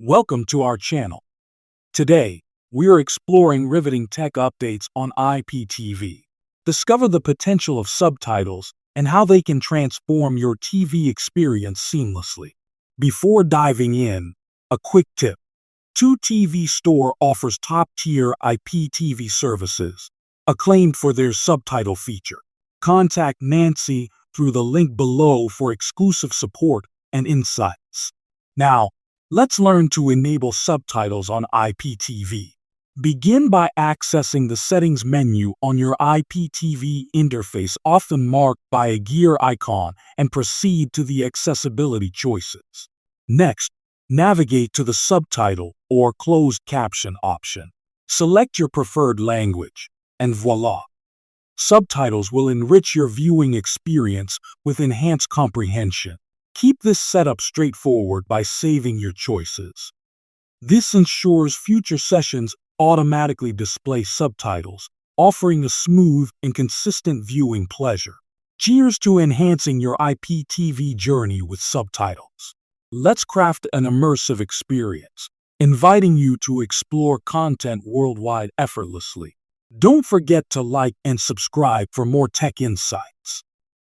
Welcome to our channel. Today, we are exploring riveting tech updates on IPTV. Discover the potential of subtitles and how they can transform your TV experience seamlessly. Before diving in, a quick tip. 2TV Store offers top-tier IPTV services, acclaimed for their subtitle feature. Contact Nancy through the link below for exclusive support and insights. Now, let's learn to enable subtitles on IPTV. Begin by accessing the Settings menu on your IPTV interface, often marked by a gear icon, and proceed to the accessibility choices. Next, navigate to the Subtitle or Closed Caption option. Select your preferred language, and voila! Subtitles will enrich your viewing experience with enhanced comprehension. Keep this setup straightforward by saving your choices. This ensures future sessions automatically display subtitles, offering a smooth and consistent viewing pleasure. Cheers to enhancing your IPTV journey with subtitles. Let's craft an immersive experience, inviting you to explore content worldwide effortlessly. Don't forget to like and subscribe for more tech insights.